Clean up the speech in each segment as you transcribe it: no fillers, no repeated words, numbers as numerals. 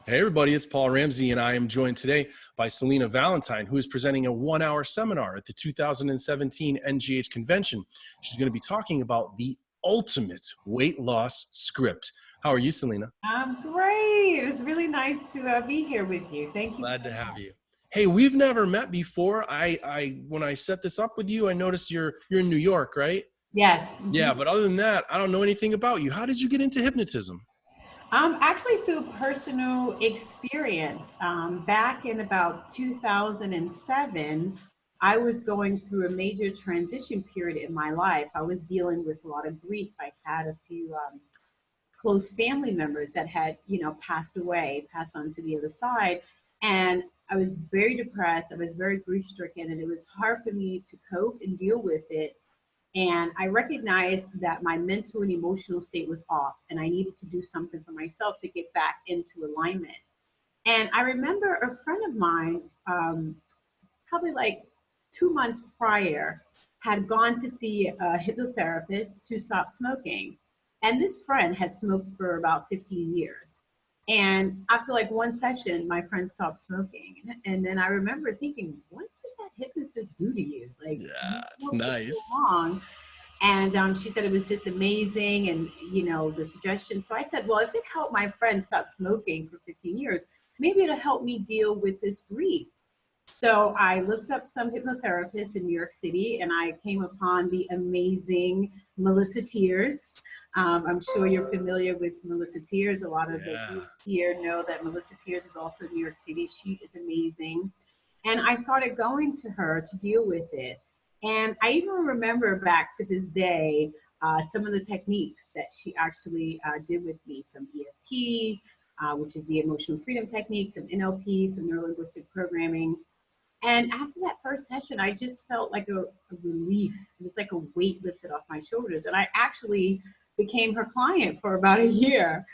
Hey everybody, it's Paul Ramsey, and I am joined today by Selena Valentine, who is presenting a 1-hour seminar at the 2017 NGH convention. She's going to be talking about the ultimate weight loss script. How are you, Selena? I'm great. It's really nice to be here with you. Thank you Glad so to have much. you. Hey, we've never met before. When I set this up with you, I noticed you're in New York, right? Yes. Yeah, but other than that, I don't know anything about you. How did you get into hypnotism? Actually, through personal experience, back in about 2007, I was going through a major transition period in my life. I was dealing with a lot of grief. I had a few close family members that had, passed away, passed on to the other side. And I was very depressed. I was very grief stricken, and it was hard for me to cope and deal with it. And I recognized that my mental and emotional state was off, and I needed to do something for myself to get back into alignment. And I remember a friend of mine, probably like 2 months prior, had gone to see a hypnotherapist to stop smoking. And this friend had smoked for about 15 years. And after like one session, my friend stopped smoking. And then I remember thinking, what did that hypnotist do to you? Like, you Yeah, it's smoked for so nice. long. And she said it was just amazing, and the suggestion. So I said, well, if it helped my friend stop smoking for 15 years, maybe it'll help me deal with this grief. So I looked up some hypnotherapists in New York City, and I came upon the amazing Melissa Tears. I'm sure you're familiar with Melissa Tears. A lot of the Yeah. youth here know that Melissa Tears is also in New York City. She is amazing. And I started going to her to deal with it. And I even remember back to this day some of the techniques that she actually did with me, some EFT, which is the emotional freedom technique, some NLP, some neurolinguistic programming. And after that first session, I just felt like a relief. It was like a weight lifted off my shoulders. And I actually became her client for about a year.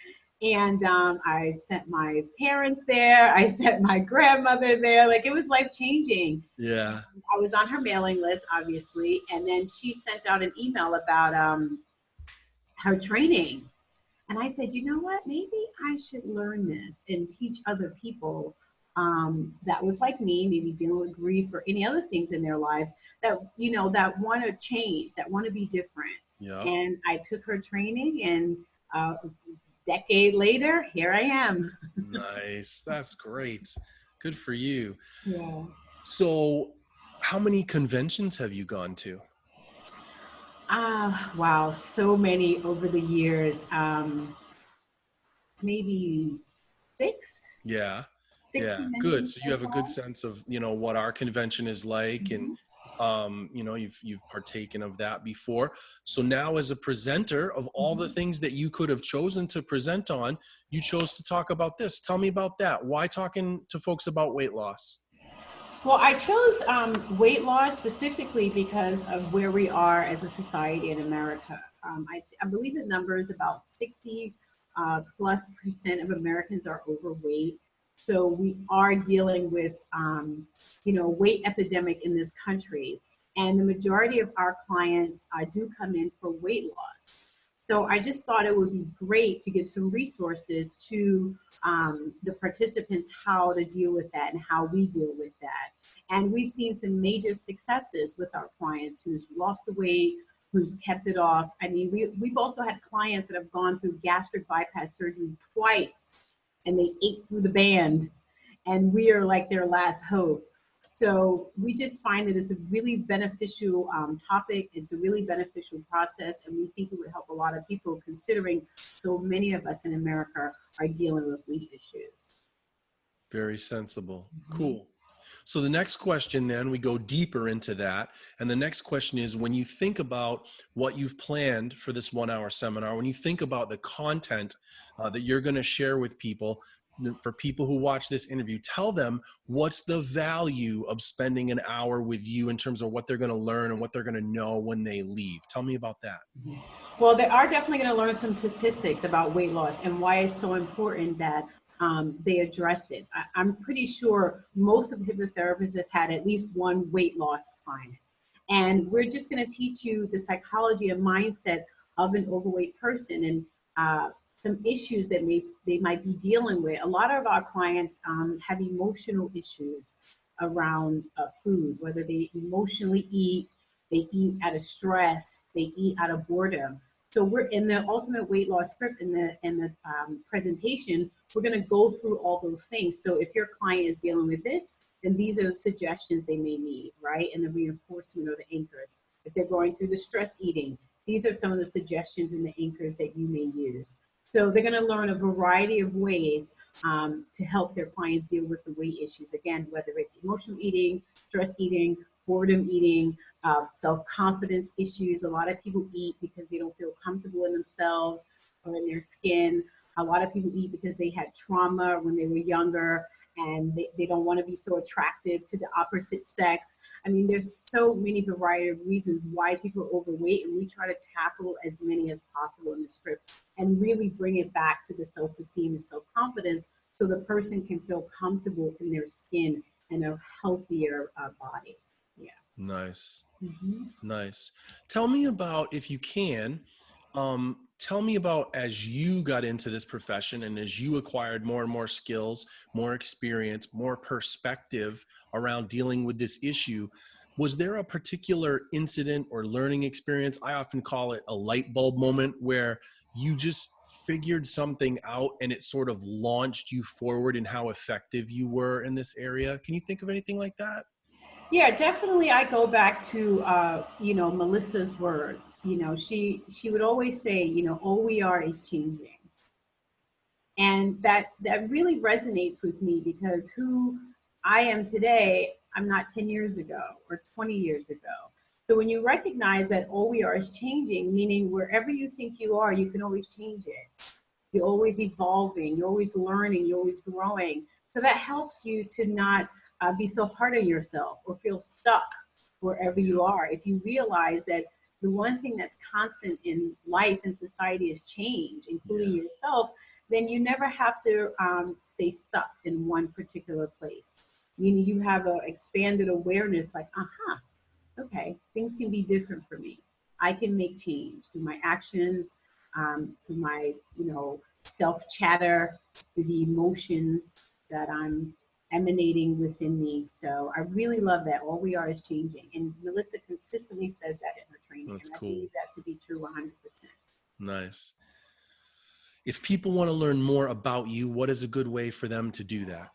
And I sent my parents there. I sent my grandmother there. Like, it was life changing. Yeah. I was on her mailing list, obviously. And then she sent out an email about her training. And I said, you know what? Maybe I should learn this and teach other people that was like me, maybe dealing with grief or any other things in their lives that, that want to change, that want to be different. Yep. And I took her training, and a decade later, here I am. Nice. That's great. Good for you. Yeah. So, how many conventions have you gone to? Wow. So many over the years. Maybe six, Yeah. six Yeah. Good. conventions So you so have a good far. sense of, what our convention is like, and Mhm. you've partaken of that before. So now, as a presenter, of all the Mhm. things that you could have chosen to present on, you chose to talk about this. Tell me about that. Why talking to folks about weight loss? Well, I chose weight loss specifically because of where we are as a society in America. I believe the number is about 60 plus% of Americans are overweight. So we are dealing with, weight epidemic in this country. And the majority of our clients do come in for weight loss. So I just thought it would be great to give some resources to the participants, how to deal with that and how we deal with that. And we've seen some major successes with our clients who's lost the weight, who's kept it off. I mean, we've also had clients that have gone through gastric bypass surgery twice, and they ate through the band, and we are like their last hope. So we just find that it's a really beneficial topic. It's a really beneficial process, and we think it would help a lot of people, considering so many of us in America are dealing with weight issues. Very sensible. Mhm. Cool. So the next question, then we go deeper into that. And the next question is, when you think about what you've planned for this 1-hour seminar, when you think about the content that you're going to share with people, for people who watch this interview, tell them what's the value of spending an hour with you in terms of what they're going to learn and what they're going to know when they leave. Tell me about that. Well, they are definitely going to learn some statistics about weight loss and why it's so important that they address it. I'm pretty sure most of the hypnotherapists have had at least one weight loss client. And we're just going to teach you the psychology and mindset of an overweight person. And some issues that they might be dealing with. A lot of our clients have emotional issues around food, whether they emotionally eat, they eat out of stress, they eat out of boredom. So we're in the ultimate weight loss script in the presentation. We're going to go through all those things. So if your client is dealing with this, then these are the suggestions they may need, right? And the reinforcement or the anchors. If they're going through the stress eating, these are some of the suggestions and the anchors that you may use. So they're going to learn a variety of ways to help their clients deal with the weight issues. Again, whether it's emotional eating, stress eating, boredom eating, self-confidence issues. A lot of people eat because they don't feel comfortable in themselves or in their skin. A lot of people eat because they had trauma when they were younger and they don't want to be so attractive to the opposite sex. I mean, there's so many variety of reasons why people are overweight, and we try to tackle as many as possible in the script and really bring it back to the self-esteem and self-confidence so the person can feel comfortable in their skin and a healthier body. Yeah. Nice. Mm-hmm. Nice. Tell me about, if you can, tell me about as you got into this profession and as you acquired more and more skills, more experience, more perspective around dealing with this issue. Was there a particular incident or learning experience? I often call it a light bulb moment where you just figured something out and it sort of launched you forward in how effective you were in this area. Can you think of anything like that? Yeah, definitely. I go back to Melissa's words. She would always say, all we are is changing, and that really resonates with me because who I am today, I'm not 10 years ago or 20 years ago. So when you recognize that all we are is changing, meaning wherever you think you are, you can always change it. You're always evolving, you're always learning, you're always growing. So that helps you to not be so hard on yourself or feel stuck wherever you are. If you realize that the one thing that's constant in life and society is change, including Yes. yourself, then you never have to stay stuck in one particular place. You have an expanded awareness like, okay, things can be different for me. I can make change through my actions, through my, self chatter, through the emotions that I'm emanating within me. So I really love that. All we are is changing. And Melissa consistently says that in her training. That's And I cool. believe that to be true 100%. Nice. If people want to learn more about you, what is a good way for them to do that?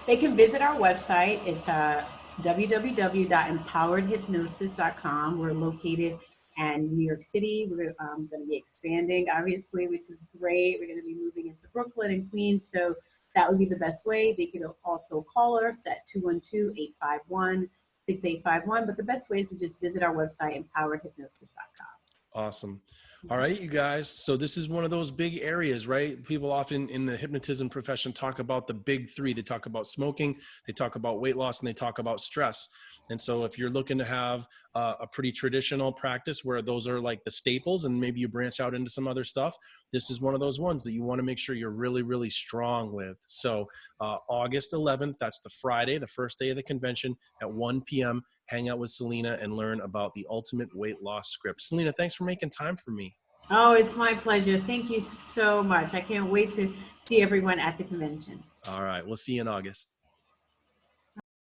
They can visit our website. It's www.empoweredhypnosis.com. We're located in New York City. We're going to be expanding, obviously, which is great. We're going to be moving into Brooklyn and Queens. So that would be the best way. They could also call us at 212-851-6851. But the best way is to just visit our website, empoweredhypnosis.com. Awesome. All right, you guys. So this is one of those big areas, right? People often in the hypnotism profession talk about the big three. They talk about smoking, they talk about weight loss, and they talk about stress. And so if you're looking to have a pretty traditional practice where those are like the staples and maybe you branch out into some other stuff, this is one of those ones that you want to make sure you're really, really strong with. So August 11th, that's the Friday, the first day of the convention at 1 p.m. Hang out with Selena and learn about the ultimate weight loss script. Selena, thanks for making time for me. Oh, it's my pleasure. Thank you so much. I can't wait to see everyone at the convention. All right, we'll see you in August.